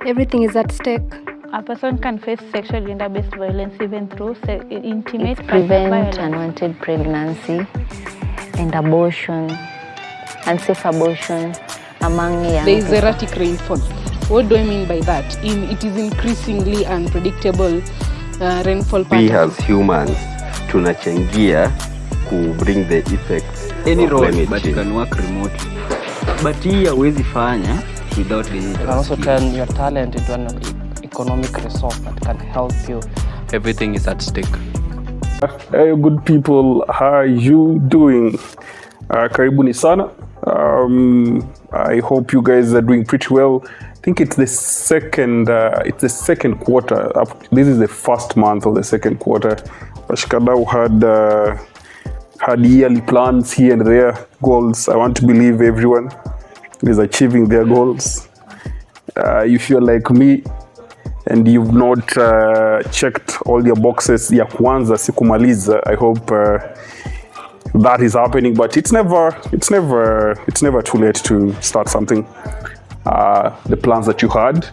Everything is at stake. A person can face sexual gender-based violence even through intimate prevent unwanted pregnancy and abortion, unsafe abortion among young There is erratic rainfall. What do I mean by that? It is increasingly unpredictable rainfall patterns. We as humans tunachangia to bring the effects any of role, climate but change. you can work remotely. But hii hauwezi fanya without the You can also turn your talent into an economic resource that can help you. Everything is at stake. Hey, good people, how are you doing? Karibu sana. I hope you guys are doing pretty well. I think it's the second quarter. This is the first month of the second quarter. Washikadau had yearly plans here and there, goals. I want to believe everyone is achieving their goals. If you're like me and you've not checked all your boxes ya kwanza sikumaliza, I hope that is happening, but it's never too late to start something. The plans that you had.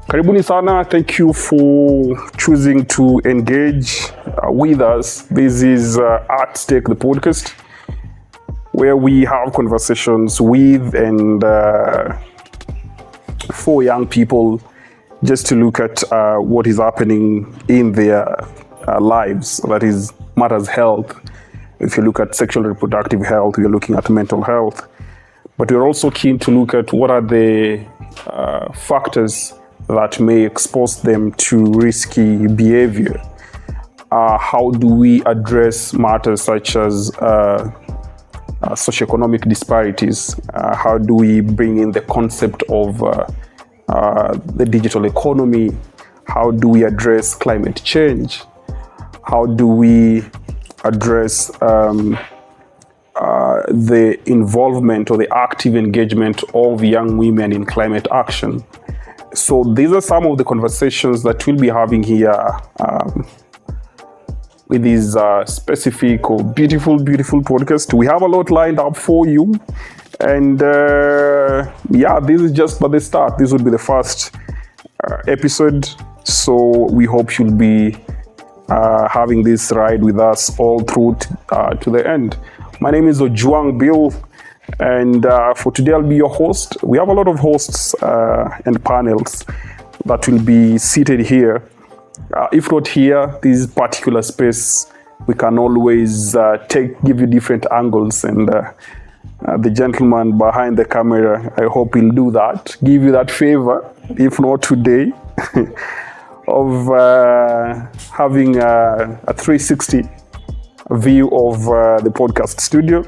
Karibuni sana. Thank you for choosing to engage with us. This is At Stake, the podcast, where we have conversations with and for young people, just to look at what is happening in their lives. That is matters health. If you look at sexual and reproductive health, you're looking at mental health. But we're also keen to look at what are the factors that may expose them to risky behavior. How do we address matters such as socioeconomic disparities? How do we bring in the concept of the digital economy? How do we address climate change? How do we address the involvement or the active engagement of young women in climate action? So these are some of the conversations that we'll be having here with this specific or beautiful podcast. We have a lot lined up for you. And this is just but the start. This would be the first episode. So we hope you'll be having this ride with us all through to the end. My name is Ojwang Billy, and for today I'll be your host. We have a lot of hosts and panels that will be seated here. If not here, this particular space, we can always give you different angles, and the gentleman behind the camera, I hope he'll do that, give you that favor, if not today, of having a 360 view of the podcast studio.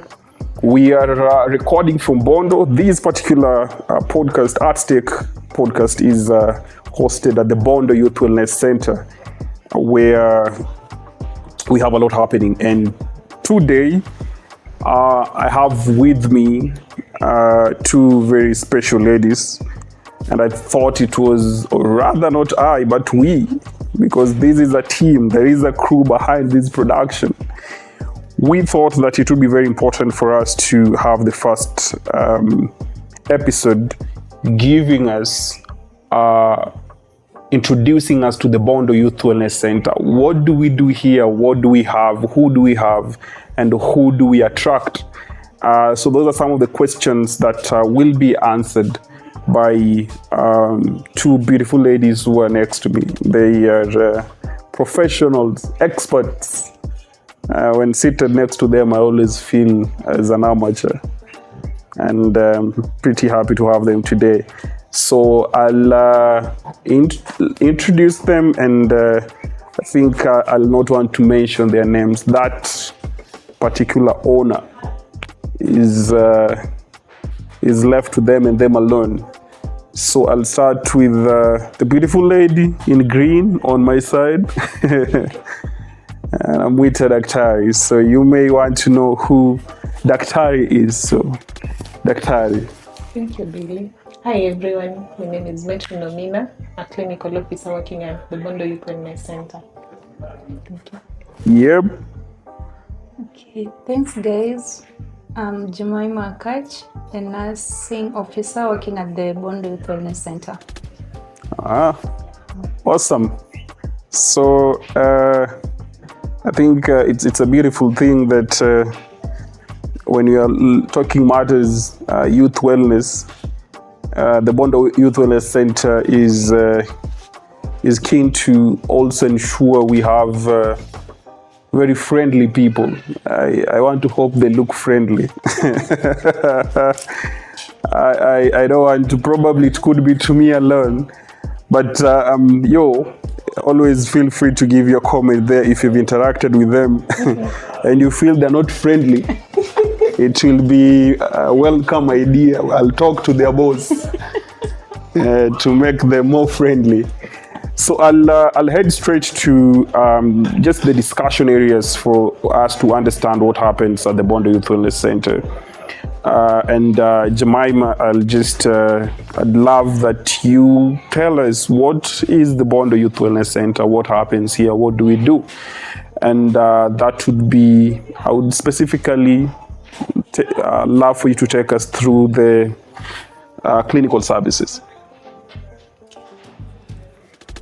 We are recording from Bondo. This particular podcast, At Stake podcast, is hosted at the Bondo Youth Wellness Centre, where we have a lot happening. And today, I have with me two very special ladies. And I thought it was, or rather not I, but we, because this is a team, there is a crew behind this production. We thought that it would be very important for us to have the first episode giving us, introducing us to the Bondo Youth Wellness Centre. What do we do here? What do we have? Who do we have? And who do we attract? So those are some of the questions that will be answered by two beautiful ladies who are next to me. They are professionals, experts. When seated next to them, I always feel as an amateur, and pretty happy to have them today. So I'll introduce them, and I think I'll not want to mention their names. That particular owner is left to them and them alone. So I'll start with the beautiful lady in green on my side. And I'm with Daktari. So you may want to know who Daktari is. So, Daktari. Thank you, Billy. Hi, everyone. My name is Metrine Omina, a clinical officer working at the Bondo Youth Wellness Centre. Thank you. Yep. Okay, thanks, guys. I'm Jemimah Akatch, a nursing officer working at the Bondo Youth Wellness Centre. Awesome. So I think it's a beautiful thing that when you are talking matters youth wellness, the Bondo Youth Wellness Centre is keen to also ensure we have very friendly people. I want to hope they look friendly. I don't want to, probably it could be to me alone, but always feel free to give your comment there if you've interacted with them and you feel they're not friendly. It will be a welcome idea. I'll talk to their boss to make them more friendly. So I'll head straight to just the discussion areas for us to understand what happens at the Bondo Youth Wellness Centre. And Jemimah, I'd love that you tell us, what is the Bondo Youth Wellness Centre? What happens here? What do we do? And that would be, I would specifically love for you to take us through the clinical services.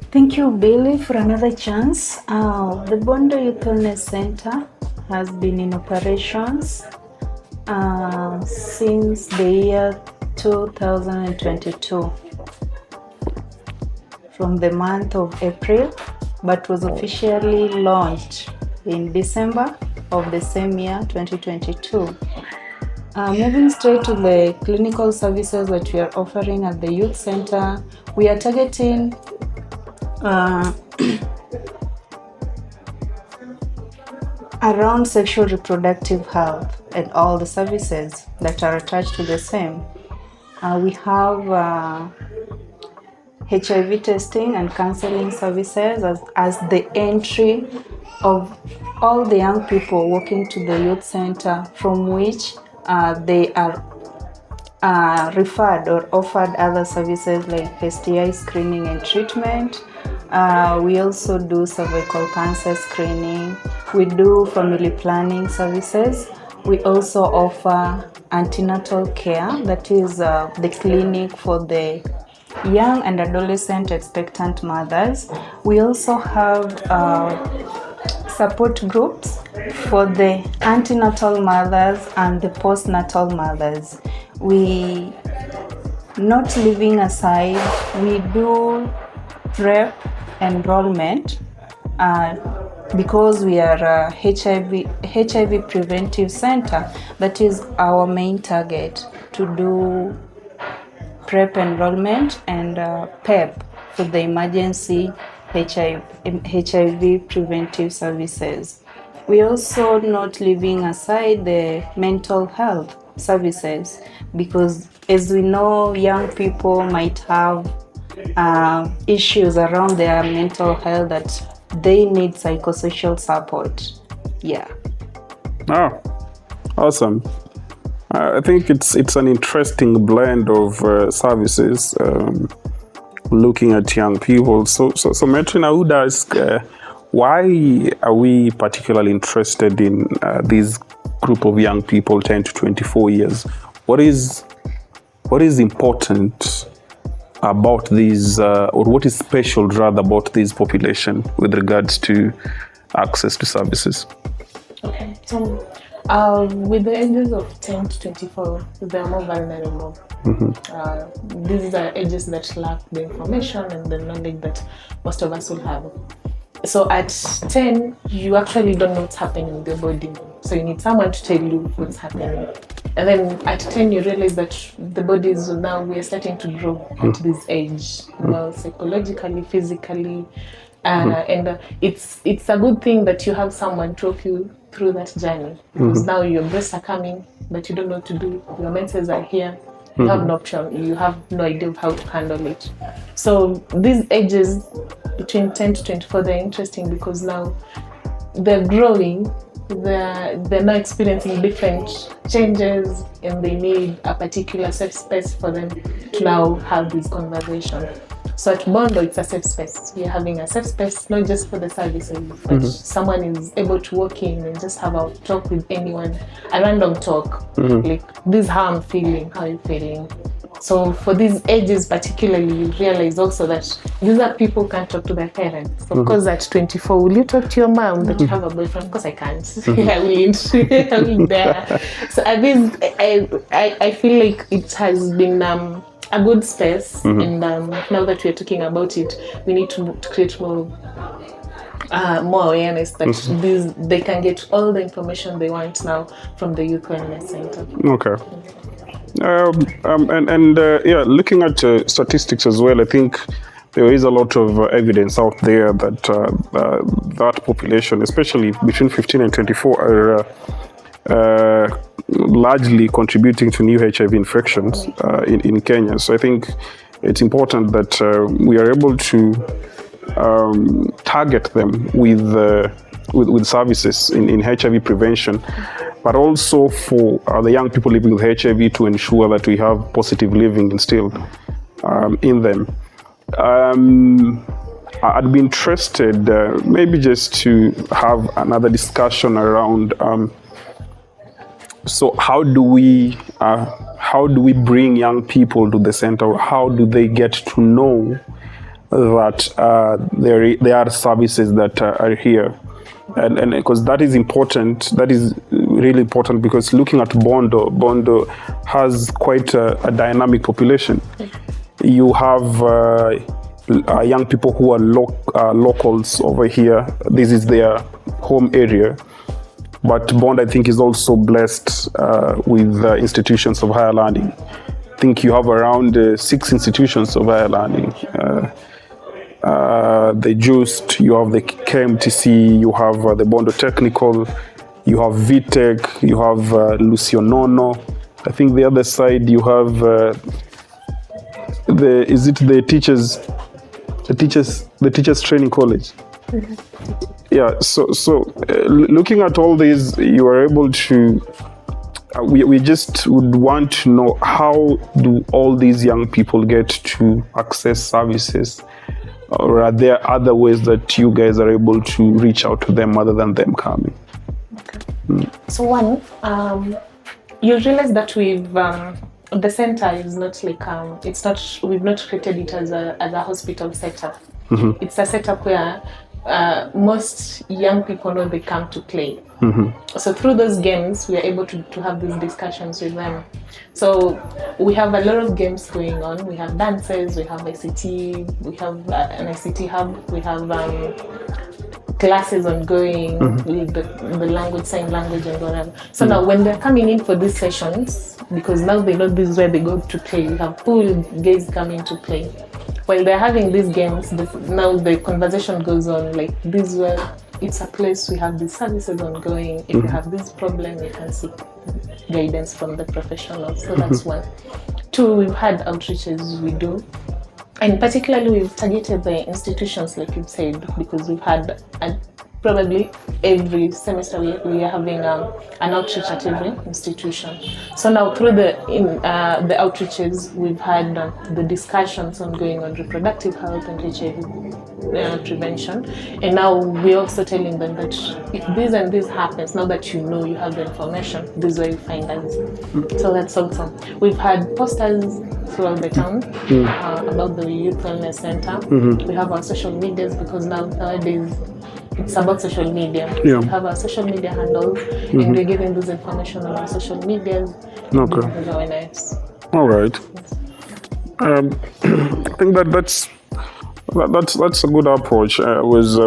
Thank you, Billy, for another chance. The Bondo Youth Wellness Centre has been in operations since the year 2022, from the month of April, but was officially launched in December of the same year, 2022. Moving straight to the clinical services that we are offering at the youth center, we are targeting around sexual reproductive health and all the services that are attached to the same. We have HIV testing and counseling services as the entry of all the young people walking to the youth center, from which they are referred or offered other services like STI screening and treatment. We also do cervical cancer screening. We do family planning services. We also offer antenatal care, that is the clinic for the young and adolescent expectant mothers. We also have support groups for the antenatal mothers and the postnatal mothers. We, not leaving aside, we do PrEP enrollment because we are a HIV preventive center. That is our main target, to do PrEP enrollment and PEP for the emergency HIV preventive services. We also not leaving aside the mental health services, because as we know, young people might have issues around their mental health that they need psychosocial support. Yeah. Oh, awesome. I think it's an interesting blend of services looking at young people. So Metrine, I would ask, why are we particularly interested in this group of young people, 10 to 24 years? What is important about these, or what is special rather about this population with regards to access to services? Okay, so with the ages of 10 to 24, they are more vulnerable. Mm-hmm. These are ages that lack the information and the knowledge that most of us will have. So at 10, you actually don't know what's happening in your body. So you need someone to tell you what's happening. And then at 10, you realize that the body is now, we are starting to grow at this age, psychologically, physically. And it's a good thing that you have someone to talk you through that journey. Because now your breasts are coming, but you don't know what to do. Your menses are here. You have no option. You have no idea of how to handle it. So these ages between 10 to 24, they're interesting because now they're growing. They're now experiencing different changes, and they need a particular safe space for them to now have this conversation. So at Bondo, it's a safe space. We're having a safe space, not just for the services, but someone is able to walk in and just have a talk with anyone, a random talk, like, this is how I'm feeling, how are you feeling? So for these ages particularly, you realize also that these are people who can't talk to their parents. Of course, at 24, will you talk to your mom that you have a boyfriend? Of course I can't. I wouldn't. I wouldn't dare. So I feel like it has been a good space, and now that we're talking about it, we need to create more awareness that they can get all the information they want now from the Youth Wellness Centre. Okay. Looking at statistics as well, I think there is a lot of evidence out there that that population, especially between 15 and 24, are largely contributing to new HIV infections in Kenya. So I think it's important that we are able to target them with services in HIV prevention, but also for the young people living with HIV to ensure that we have positive living instilled in them. I'd be interested maybe just to have another discussion around so how do we bring young people to the center? How do they get to know that there are services that are here? And because that is important, that is really important, because looking at Bondo has quite a dynamic population. You have young people who are locals over here. This is their home area. But Bondo, I think, is also blessed with institutions of higher learning. I think you have around 6 institutions of higher learning. The JUST, you have the KMTC, you have the Bondo Technical, you have VTech, you have Lucionono. I think the other side you have the teachers training college. Yeah, so looking at all these, you are able to we just would want to know, how do all these young people get to access services? Or are there other ways that you guys are able to reach out to them other than them coming? Okay. So one, you realize that we've the center is not like it's not, we've not created it as a hospital setup. It's a setup where most young people know they come to play. So through those games, we are able to have these discussions with them. So we have a lot of games going on. We have dances, we have ICT, we have an ICT hub, we have classes ongoing with the language, sign language and whatever. So now when they're coming in for these sessions, because now they know this is where they go to play, we have pool games coming to play. While they're having these games, now the conversation goes on, like, this is where it's a place, we have these services ongoing. If you have this problem, you can seek guidance from the professionals. So that's one. Two, we've had outreaches we do. And particularly we've targeted the institutions, like you've said, because we've had probably every semester we are having an outreach at every institution. So now through the outreaches, we've had the discussions ongoing on reproductive health and HIV prevention. And now we're also telling them that if this and this happens, now that you know, you have the information, this is where you find us. So that's also. We've had posters throughout the town about the Youth Wellness Centre. We have our social medias, because nowadays it's about social media. We have our social media handles, and we're giving this information on our social medias. Okay. Very nice. All right. I think that's a good approach. I was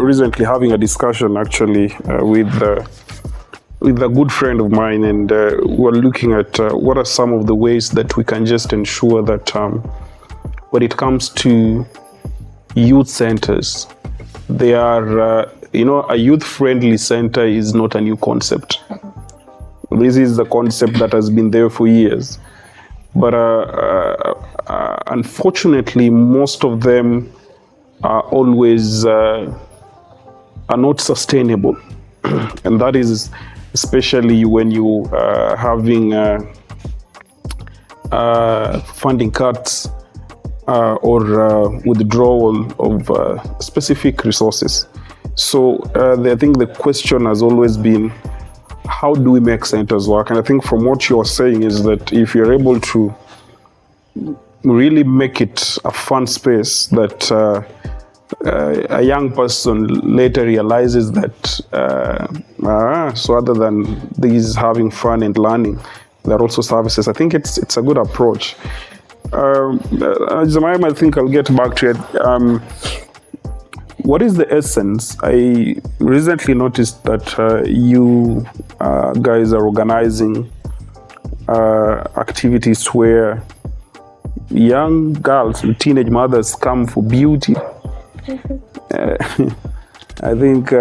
recently having a discussion actually with a good friend of mine, and we're looking at what are some of the ways that we can just ensure that when it comes to youth centers, they are, a youth-friendly center is not a new concept. This is a concept that has been there for years. But unfortunately, most of them are always are not sustainable. And that is especially when you are having funding cuts. or withdrawal of specific resources. So I think the question has always been, how do we make centers work? And I think from what you're saying is that if you're able to really make it a fun space that a young person later realizes that so other than these having fun and learning, there are also services. I think it's a good approach. Jemimah, I think I'll get back to it. What is the essence? I recently noticed that you guys are organizing activities where young girls and teenage mothers come for beauty. I think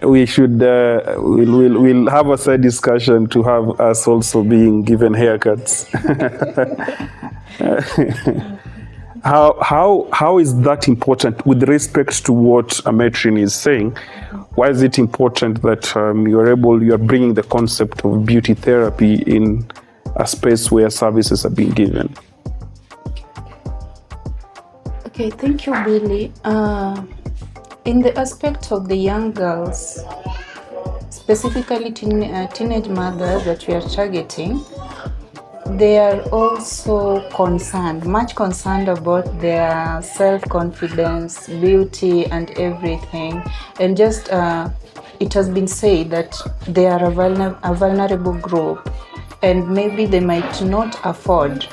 we should we'll have a side discussion to have us also being given haircuts. How is that important with respect to what Metrine is saying? Why is it important that you are bringing the concept of beauty therapy in a space where services are being given? Okay, thank you, Billy. In the aspect of the young girls, specifically teenage mothers that we are targeting, they are also much concerned about their self-confidence, beauty, and everything. And just, it has been said that they are a vulnerable group, and maybe they might not afford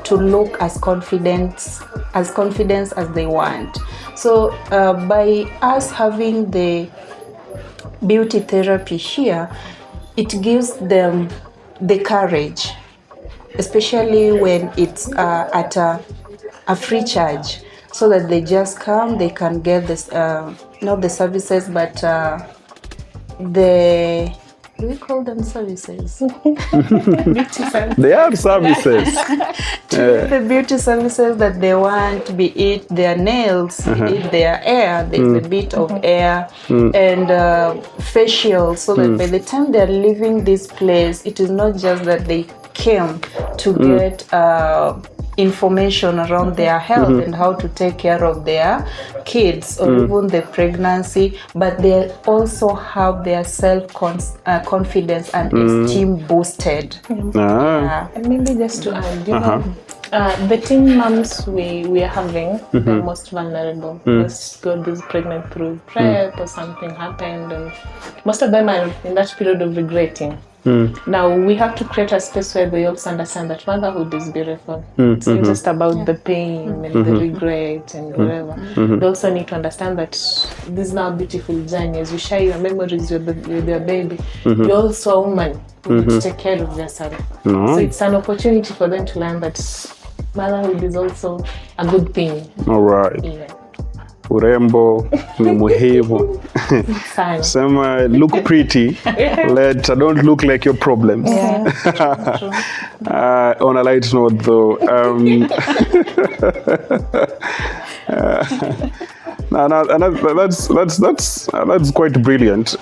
to look as confident as they want. So by us having the beauty therapy here, it gives them the courage, especially when it's at a free charge, so that they just come, they can get this, not the services, but do we call them services? Beauty services. They are services. The beauty services that they want, be it their nails, be it their hair, there's a bit of hair, and facial, so that by the time they're leaving this place, it is not just that they came to get information around their health and how to take care of their kids or even the pregnancy, but they also have their self-confidence and esteem boosted. And maybe just to add, you know, the teen moms we are having, the most vulnerable, just got this pregnant through PrEP or something happened, and most of them are in that period of regretting. Now we have to create a space where they also understand that motherhood is beautiful. It's not just about the pain and the regret and whatever. They also need to understand that this is now a beautiful journey. As you share your memories with your baby, you're also a woman who need to take care of yourself. So it's an opportunity for them to learn that motherhood is also a good thing. All right. Yeah. Urembo ni muhimu. Sema, look pretty. Don't look like your problems. True. On a light note, though, that's quite brilliant.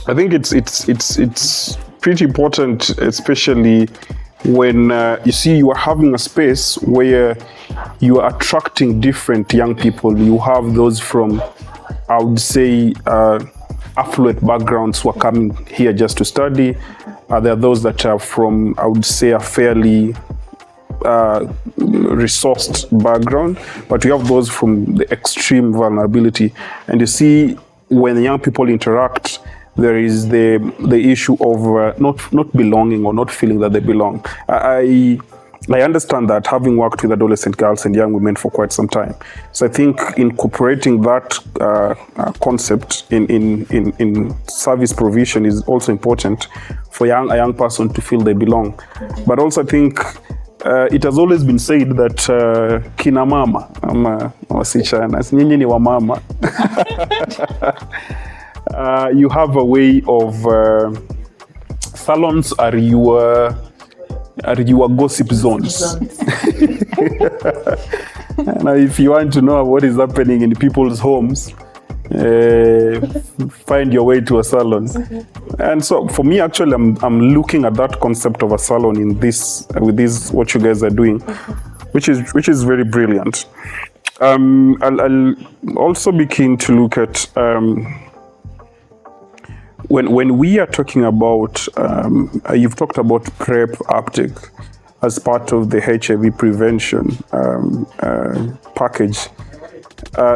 I think it's pretty important, especially when you see you are having a space where you are attracting different young people. You have those from, I would say, affluent backgrounds who are coming here just to study. There are those that are from, I would say, a fairly resourced background, but you have those from the extreme vulnerability. And you see, when young people interact, there is the issue of not belonging or not feeling that they belong. I understand that, having worked with adolescent girls and young women for quite some time. So I think incorporating that concept in service provision is also important for a young person to feel they belong. But also I think it has always been said that kina mama ama wasichana nyinyi ni wa mama. You have a way of salons are your gossip zones. Now, if you want to know what is happening in people's homes, find your way to a salon. And so for me, actually, I'm looking at that concept of a salon in this, with this, what you guys are doing, which is very brilliant. I'll also be keen to look at when we are talking about, you've talked about PrEP uptake as part of the HIV prevention package.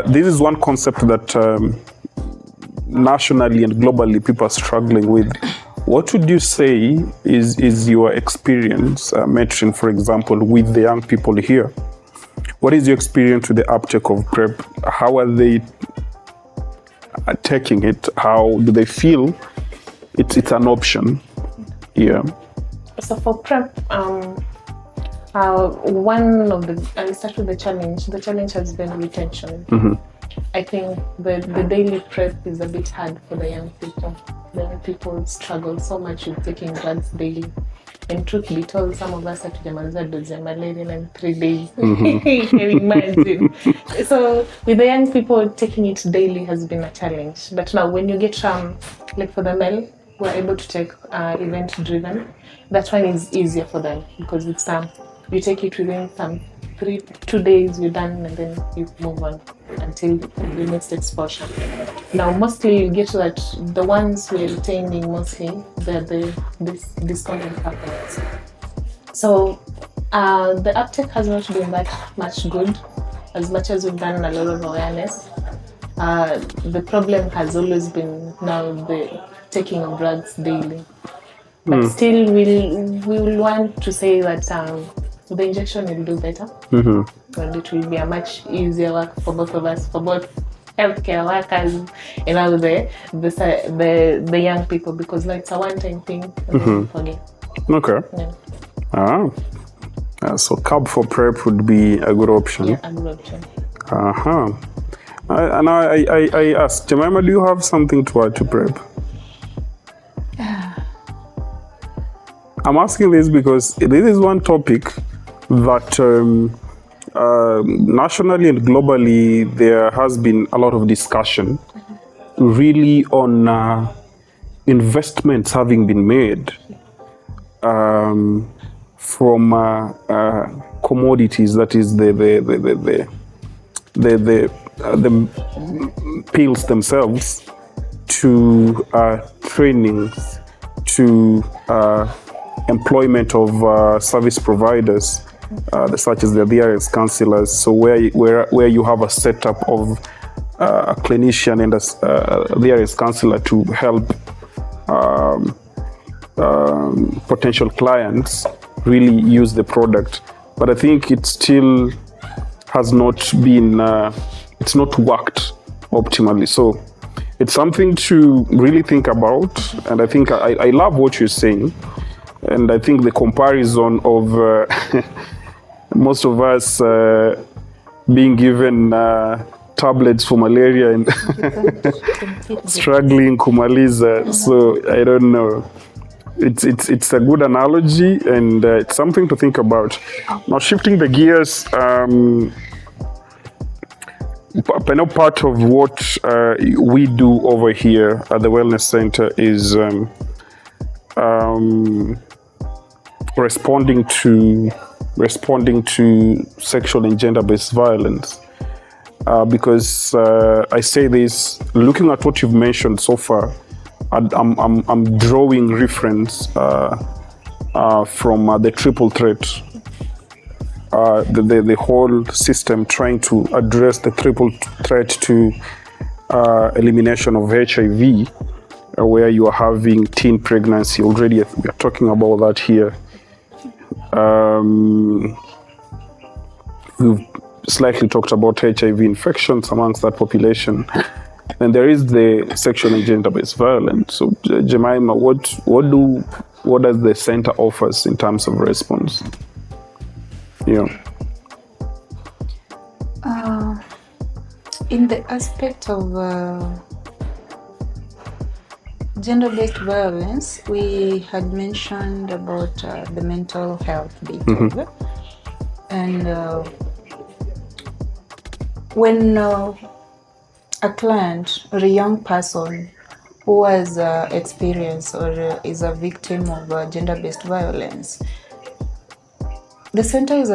This is one concept that nationally and globally people are struggling with. What would you say is your experience, Metrine, for example, with the young people here? What is your experience with the uptake of PrEP? How are they taking it? How do they feel it's an option? Yeah. So for PrEP, one of the, I'll start with the challenge. The challenge has been retention. I think the daily PrEP is a bit hard for the young people. The young people struggle so much with taking drugs daily. And truth be told, some of us hatujamaliza dozi ya malaria in 3 days. You can imagine. So with the young people, taking it daily has been a challenge. But now when you get like for the male, we're able to take event driven. That one is easier for them because it's you take it within 2 days, you're done, and then you move on until the next exposure. Now, mostly you get that the ones we're retaining mostly, they're this discontent happens. So the uptake has not been that much good, as much as we've done a lot of awareness. The problem has always been now the taking of drugs daily. But still, we'll want to say that the injection will do better. And it will be a much easier work for both of us, for both healthcare workers and all the young people, because like it's a one-time thing and then you forget. Okay. Yeah. So CAB for PrEP would be a good option. Yeah, a good option. And I asked, Jemimah, do you have something to add to PrEP? I'm asking this because this is one topic that nationally and globally there has been a lot of discussion really on investments having been made from commodities, that is the pills themselves, to trainings, to employment of service providers, such as the VRS counselors. So where you have a setup of a clinician and a VRS counselor to help potential clients really use the product. But I think it still has not been, it's not worked optimally. So it's something to really think about. And I think I love what you're saying. And I think the comparison of most of us being given tablets for malaria and struggling kumaliza. So I don't know. It's a good analogy, and it's something to think about. Now, shifting the gears, I know part of what we do over here at the Wellness Centre is responding to sexual and gender-based violence. Because I say this, looking at what you've mentioned so far, I'm drawing reference from the triple threat, the whole system trying to address the triple threat to elimination of HIV, where you are having teen pregnancy already. We are talking about that here. We've slightly talked about HIV infections amongst that population. And there is the sexual and gender-based violence. So, Jemimah, what does the center offers in terms of response? Yeah. In the aspect of gender-based violence, we had mentioned about the mental health bit of it. And when a client or a young person who has experienced or is a victim of gender-based violence, the center is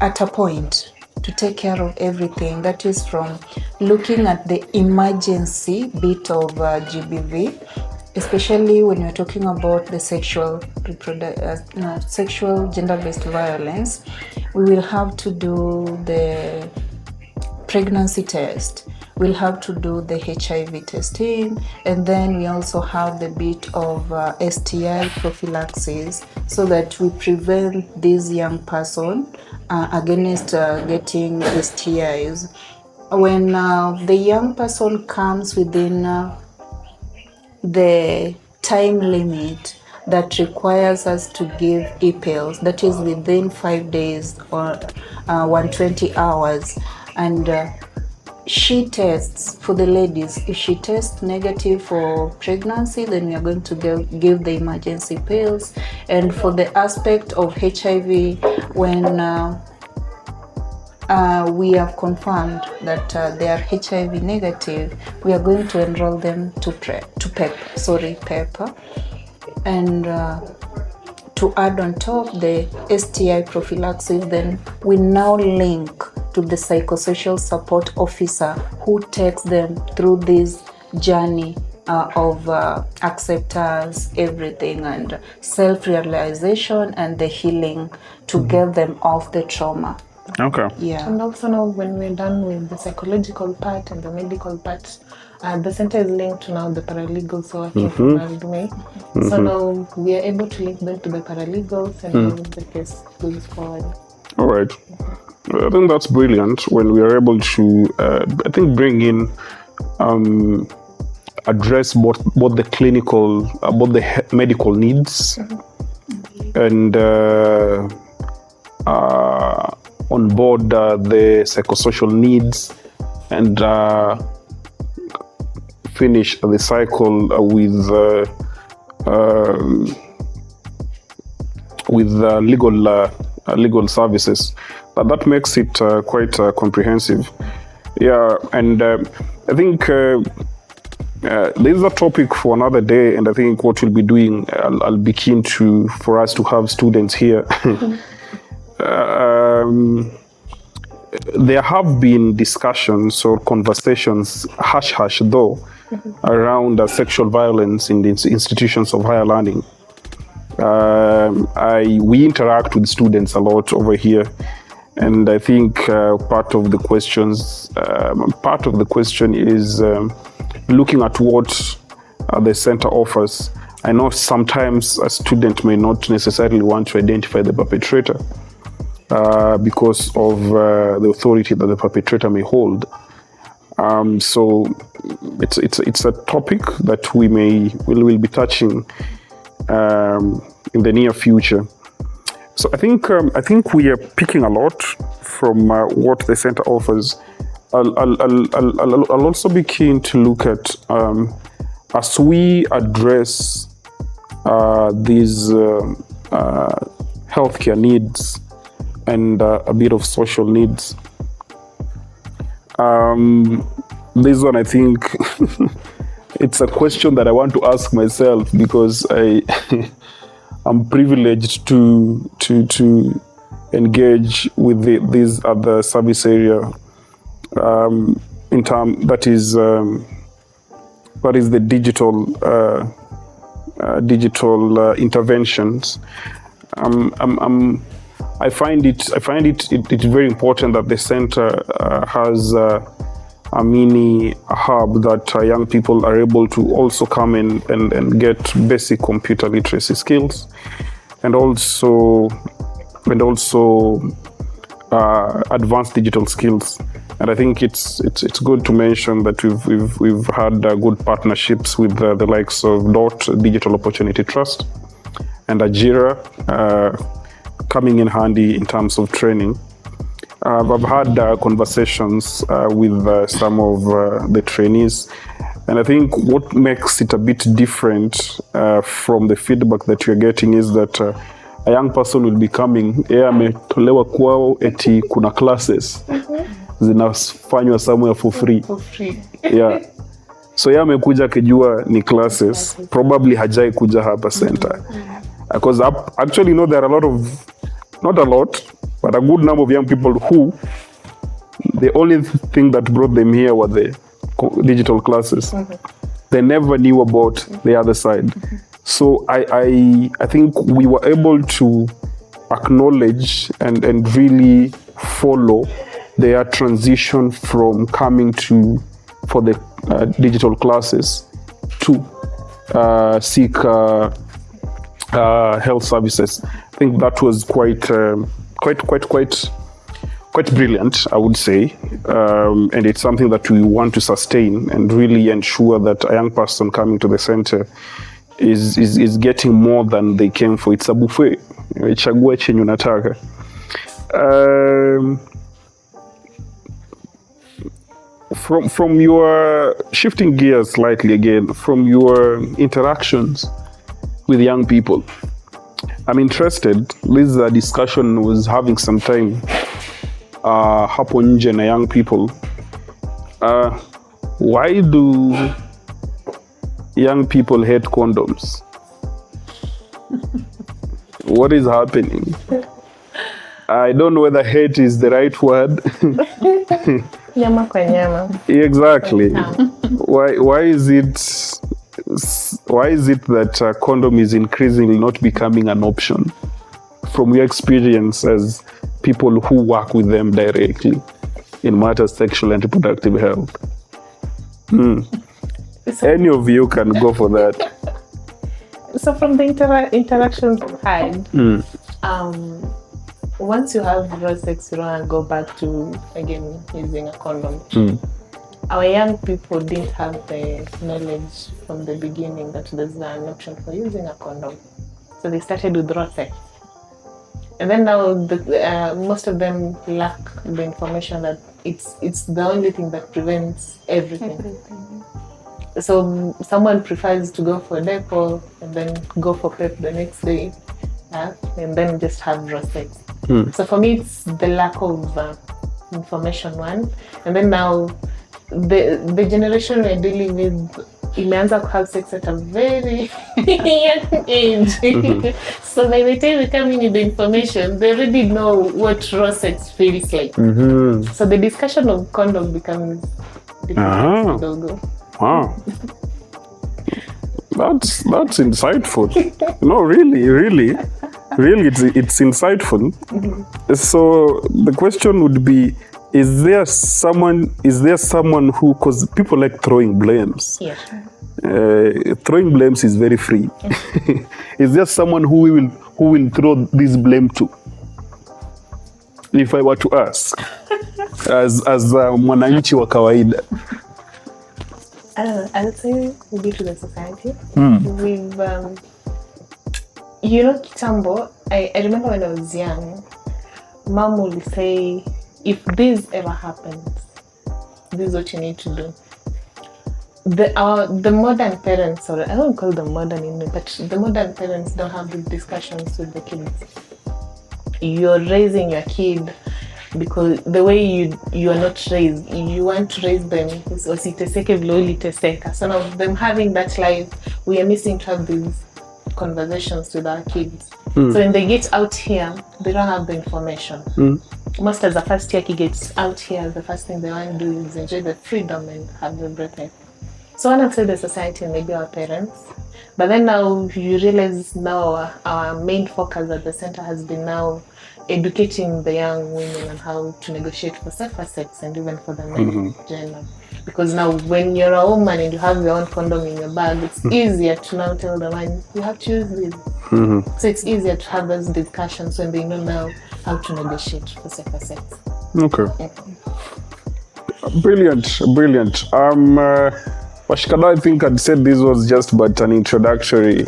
at a point to take care of everything. That is from looking at the emergency bit of GBV, especially when you're talking about the sexual gender-based violence. We will have to do the pregnancy test. We'll have to do the HIV testing, and then we also have the bit of STI prophylaxis, so that we prevent this young person against getting STIs. When the young person comes within the time limit that requires us to give e-pills, that is within 5 days or 120 hours, and she tests for the ladies. If she tests negative for pregnancy, then we are going to give the emergency pills. And for the aspect of HIV, when we have confirmed that they are HIV negative, we are going to enroll them to PEP. And to add on top the STI prophylaxis, then we now link to the psychosocial support officer who takes them through this journey of acceptance, everything, and self-realization and the healing to get them off the trauma. Okay. Yeah. And also now when we're done with the psychological part and the medical part, the center is linked to now the paralegals working from Mildmay. So now we are able to link them to the paralegals and now the case goes forward. All right. I think that's brilliant when we are able to, I think, bring in, address both the clinical, both the medical needs and on board the psychosocial needs, and finish the cycle with legal services. That makes it quite comprehensive. Yeah, and I think this is a topic for another day, and I think what we'll be doing, I'll be keen for us to have students here. There have been discussions or conversations, hush though, around sexual violence in the institutions of higher learning. We interact with students a lot over here, and I think part of the question is looking at what the center offers. I know sometimes a student may not necessarily want to identify the perpetrator because of the authority that the perpetrator may hold. So it's a topic that we'll be touching in the near future. So I think we are picking a lot from what the center offers. I'll also be keen to look at as we address these healthcare needs and a bit of social needs. This one, I think, it's a question that I want to ask myself because I'm privileged to engage with these other service area in term that is the digital interventions. I find it very important that the center has a mini hub that young people are able to also come in and get basic computer literacy skills, and also advanced digital skills. And I think it's good to mention that we've had good partnerships with the likes of DOT, Digital Opportunity Trust, and Ajira, coming in handy in terms of training. I've had conversations with some of the trainees, and I think what makes it a bit different from the feedback that you're getting is that a young person will be coming, ametolewa kwao eti kuna classes zinafanywa somewhere for free. Yeah. So yeye amekuja akijua ni classes, probably hajai kuja hapa center. Because actually, there are a lot of, not a lot, but a good number of young people who the only thing that brought them here were the digital classes. They never knew about the other side. So I think we were able to acknowledge and really follow their transition from coming for the digital classes to seek health services. I think that was quite brilliant, I would say, and it's something that we want to sustain and really ensure that a young person coming to the center is getting more than they came for. It's a buffet. Chagua chenye unataka. From your shifting gears slightly again, from your interactions with young people, I'm interested. This is a discussion I was having some time hapo nje na young people. Why do young people hate condoms? What is happening? I don't know whether hate is the right word. Nyama kwa nyama. Exactly. Why is it that condom is increasingly not becoming an option from your experience as people who work with them directly in matters sexual and reproductive health? Any of you can go for that. So from the interactions we've had, once you have raw sex, you don't want to go back to, again, using a condom. Our young people didn't have the knowledge from the beginning that there's an option for using a condom. So they started with raw sex. And then now most of them lack the information that it's the only thing that prevents everything. So someone prefers to go for depo and then go for PEP the next day, and then just have raw sex. So for me, it's the lack of information one. And then now the generation we're dealing with, imeanza to have sex at a very young age. So by the time we come in with the information, they already know what raw sex feels like. So the discussion of condom becomes difficult. Wow. That's insightful. No, really, it's insightful. So the question would be, is there someone who, because people like throwing blames. Yeah. Throwing blames is very free. Is there someone who will throw this blame to? If I were to ask, as mwananchi wa kawaida. I would say maybe to the society. We've, kitambo, I remember when I was young, Mom would say, if this ever happens, this is what you need to do. The modern parents, or I don't call them modern, but the modern parents don't have these discussions with the kids. You're raising your kid because the way you are not raised, you want to raise them. So now them having that life, we are missing to have these conversations with our kids. So when they get out here, they don't have the information. Most as the first year he gets out here, the first thing they want to do is enjoy the freedom and have the birthday. So I want to say the society and maybe our parents. But then now you realize now our main focus at the center has been now educating the young women on how to negotiate for safer sex and even for the men gender. Because now when you're a woman and you have your own condom in your bag, it's easier to now tell the man, you have to use this. So it's easier to have those discussions when they know now how to negotiate for safer sex. Okay. Brilliant. Washikada, I think I'd said this was just but an introductory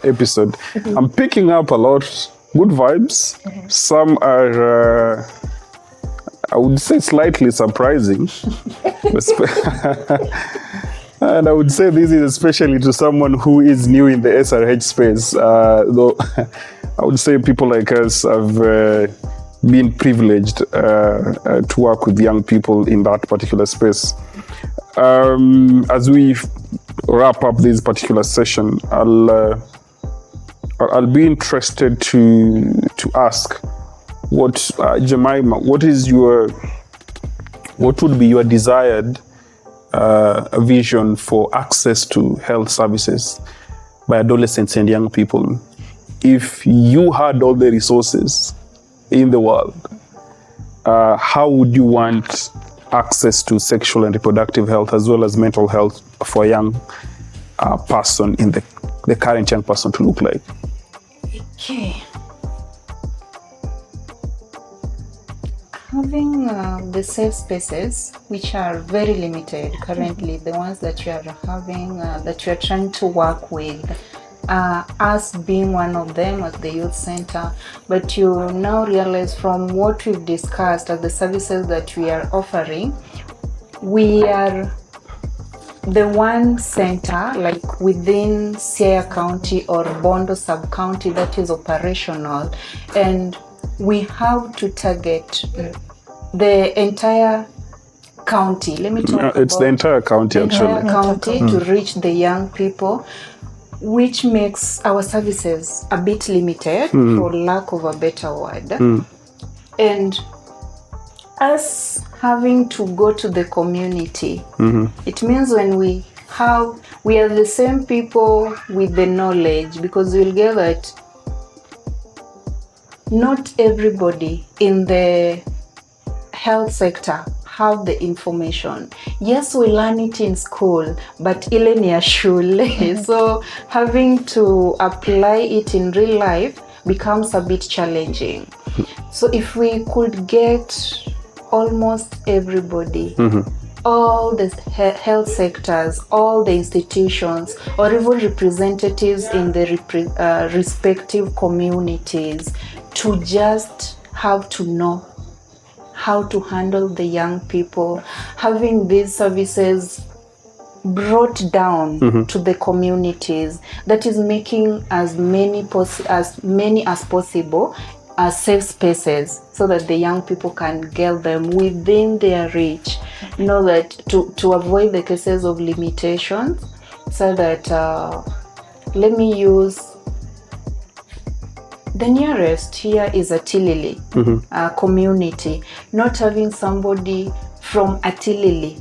episode. I'm picking up a lot. Good vibes. Some are, I would say, slightly surprising. And I would say this is especially to someone who is new in the SRH space. Though I would say people like us have been privileged to work with young people in that particular space. As we wrap up this particular session, I'll be interested to ask what Jemimah, what would be your desired vision for access to health services by adolescents and young people? If you had all the resources in the world, how would you want access to sexual and reproductive health as well as mental health for a young person, in the current young person, to look like? Okay. Having the safe spaces, which are very limited currently, the ones that you are having, that you are trying to work with, us being one of them at the youth center, but you now realize from what we've discussed as the services that we are offering, we are the one center, like within Siaya County or Bondo sub-county, that is operational, and we have to target the entire county. Let me talk it's about the entire county, entire actually. county to reach the young people, which makes our services a bit limited, for lack of a better word. And us having to go to the community, it means when we are the same people with the knowledge, because we'll get that not everybody in the health sector have the information. Yes, we learn it in school, but ile ni ya shule. So having to apply it in real life becomes a bit challenging. So if we could get almost everybody, all the health sectors, all the institutions, or even representatives in the respective communities, to just have to know how to handle the young people, having these services brought down to the communities, that is making as many as possible as safe spaces, so that the young people can get them within their reach. You know, that to avoid the cases of limitations, so that let me use the nearest here is Atilili community. Not having somebody from Atilili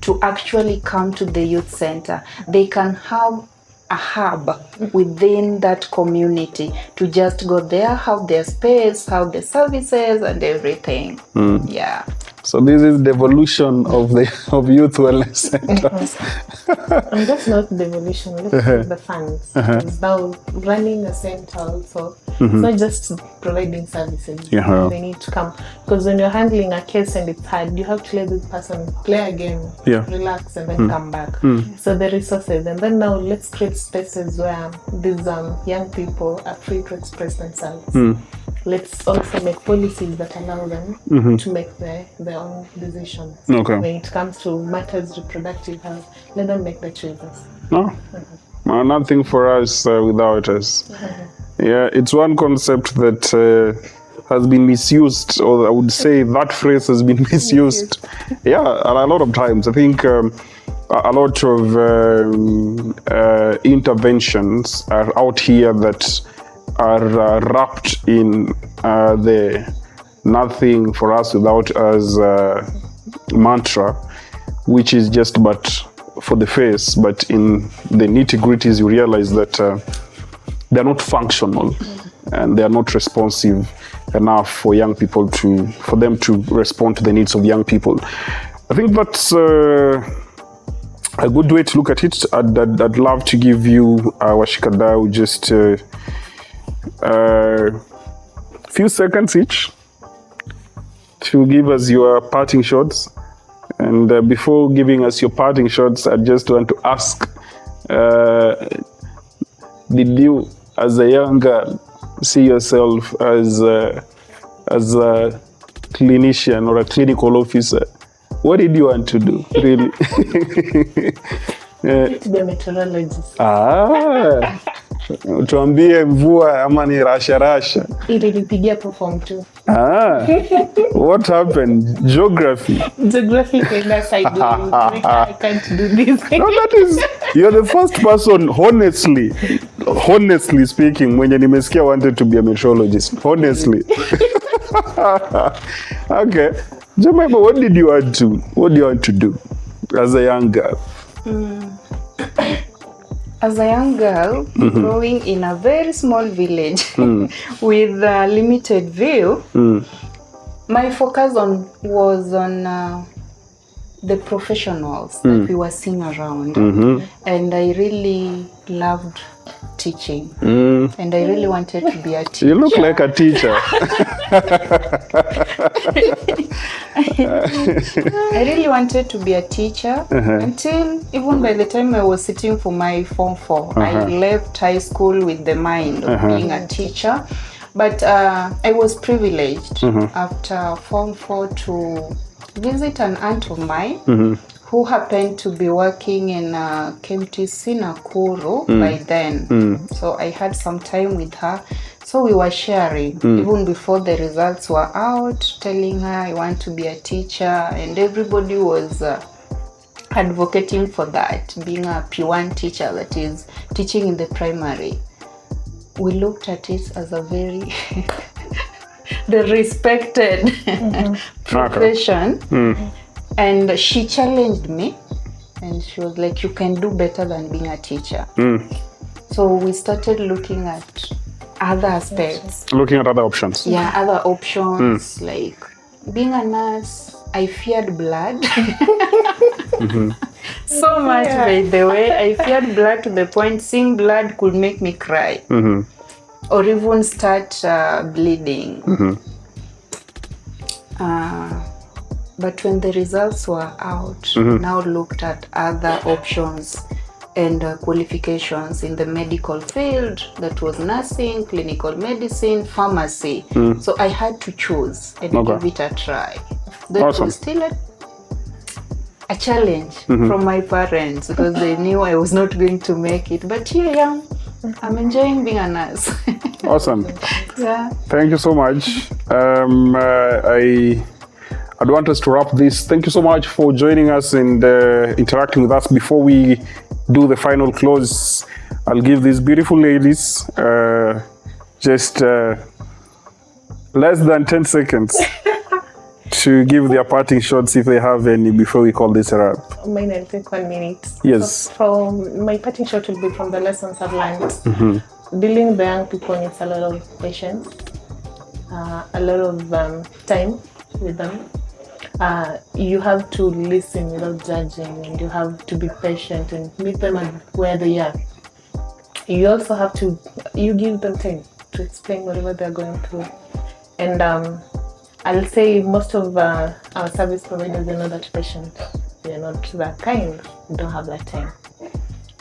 to actually come to the youth center, they can have a hub within that community to just go there, have their space, have the services and everything. Yeah. So this is the evolution of youth wellness centers. And that's not the evolution. Let's take the funds. It's now running a center also. It's not just providing services. They need to come, because when you're handling a case and it's hard, you have to let the person play a game, relax, and then come back. So the resources, and then now let's create spaces where these young people are free to express themselves. Let's also make policies that allow them to make their own decisions. When it comes to matters reproductive health, let them make the choices. Nothing for us without us. Yeah, it's one concept that has been misused, or I would say that phrase has been misused. Yeah, a lot of times. I think a lot of interventions are out here that are wrapped in the nothing for us without us mantra, which is just but for the face, but in the nitty-gritties you realize that they're not functional and they are not responsive enough for young people for them to respond to the needs of young people. I think that's a good way to look at it. I'd love to give you, Washikadau, just few seconds each to give us your parting shots. And before giving us your parting shots, I just want to ask, did you, as a young girl, see yourself as a clinician or a clinical officer? What did you want to do, really? To be a meteorologist. Tuambie mvua ama ni rasha. Ilinipigia po form 2. What happened? Geography. Geography kinda side. I can't do this. No, that is, you're the first person, honestly speaking, mwenye nimesikia wanted to be a meteorologist. Honestly. Okay. Jemimah, what do you want to do as a young girl? As a young girl, growing in a very small village with a limited view, my focus was on the professionals that we were seeing around. And I really loved teaching. And I really wanted to be a teacher. You look like a teacher. I really wanted to be a teacher until even by the time I was sitting for my form 4, I left high school with the mind of being a teacher. But I was privileged after form 4 to visit an aunt of mine who happened to be working in KMTC Nakuru by then. So I had some time with her. So we were sharing, even before the results were out, telling her I want to be a teacher, and everybody was advocating for that, being a P1 teacher, that is, teaching in the primary. We looked at it as a very the respected profession. And she challenged me, and she was like, you can do better than being a teacher. So we started looking at other aspects. Looking at other options. Yeah, other options, like being a nurse. I feared blood. So much, by the way. I feared blood to the point seeing blood could make me cry. Or even start bleeding. But when the results were out, now looked at other options and qualifications in the medical field, that was nursing, clinical medicine, pharmacy. So I had to choose and give it a try. That was still a challenge from my parents because they knew I was not going to make it. But here I am. I'm enjoying being a nurse. Awesome. Yeah. Thank you so much. I'd want us to wrap this. Thank you so much for joining us and interacting with us. Before we do the final close, I'll give these beautiful ladies just less than 10 seconds to give their parting shots if they have any before we call this a wrap. Mine, I'll take 1 minute. Yes. So from my parting shot will be from the lessons I've learned. Dealing with the young people needs a lot of patience, a lot of time with them. You have to listen without judging, and you have to be patient and meet them at where they are. You also have to, you give them time to explain whatever they're going through. And I'll say most of our service providers are not that patient. They're not that kind. We don't have that time.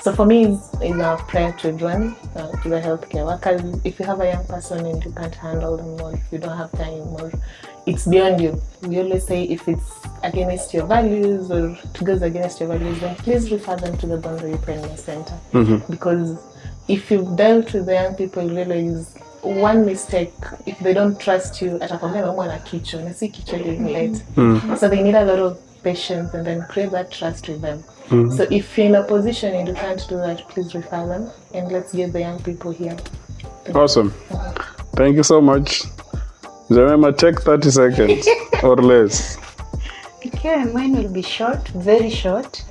So for me, it's a prayer to everyone, to the healthcare workers. If you have a young person and you can't handle them, or if you don't have time, or it's beyond you. We always say if it's against your values or it goes against your values, then please refer them to the Bondo Youth Wellness Centre. Because if you've dealt with the young people, you realize one mistake, if they don't trust you, so they need a lot of patience and then create that trust with them. So if you're in a position and you can't do that, please refer them and let's get the young people here. Awesome. Thank you so much. Jemimah, take 30 seconds or less. Okay, mine will be short, very short.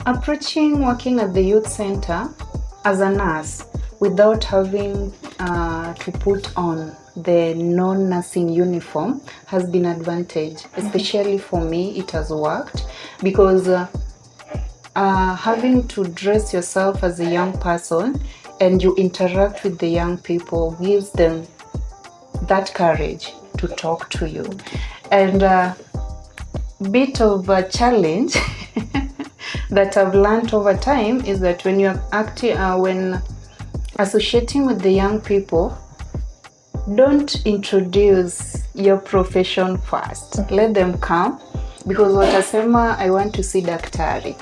Approaching working at the youth center as a nurse without having to put on the non-nursing uniform has been an advantage. Especially for me, it has worked because having to dress yourself as a young person and you interact with the young people gives them that courage to talk to you. And a bit of a challenge that I've learned over time is that when you're when associating with the young people, don't introduce your profession first. Let them come, because watasema I want to see daktari.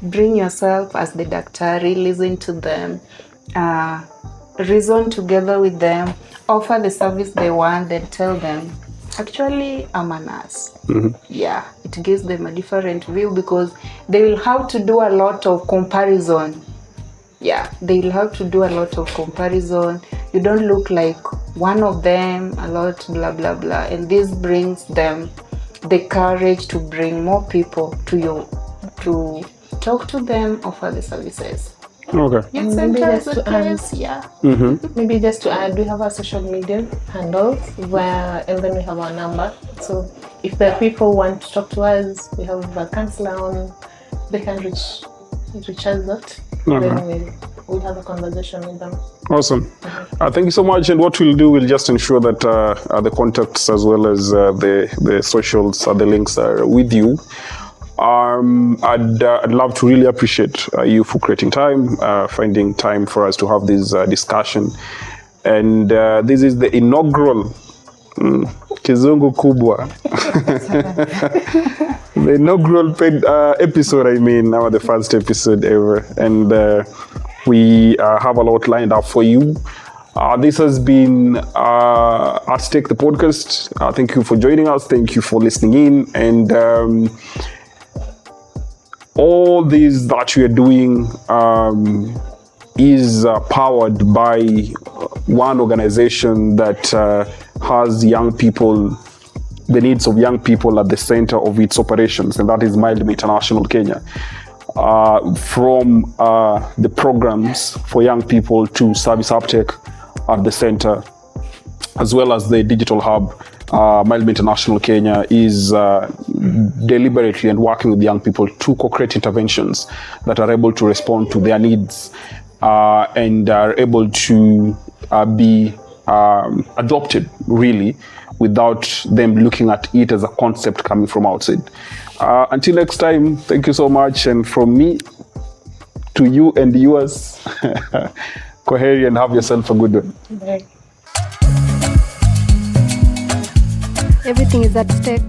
bring yourself as the daktari, listen to them, reason together with them, offer the service they want, then tell them, actually, I'm a nurse. Yeah, it gives them a different view because they will have to do a lot of comparison. Yeah, they will have to do a lot of comparison. You don't look like one of them, a lot, blah, blah, blah. And this brings them the courage to bring more people to you, to talk to them, offer the services. Okay. Yes, Maybe just to add, yeah. Maybe just to add, we have our social media handles and then we have our number. So if the people want to talk to us, we have a counselor on, they can reach us that. Then we'll have a conversation with them. Awesome. Thank you so much. And what we'll do, we'll just ensure that the contacts as well as the socials, the links are with you. I'd love to really appreciate you for creating time, finding time for us to have this discussion. And this is the inaugural Kizungu Kubwa. The inaugural episode, the first episode ever. And we have a lot lined up for you. This has been At Stake, the podcast. Thank you for joining us. Thank you for listening in. And all this that we are doing is powered by one organization that has young people, the needs of young people at the center of its operations, and that is Mildmay International Kenya. From the programs for young people to service uptake at the center, as well as the digital hub, Mildmay International Kenya is deliberately and working with young people to co-create interventions that are able to respond to their needs and are able to be adopted, really, without them looking at it as a concept coming from outside. Until next time, thank you so much. And from me to you and yours, Kwaheri and have yourself a good one. Bye. Everything is at stake.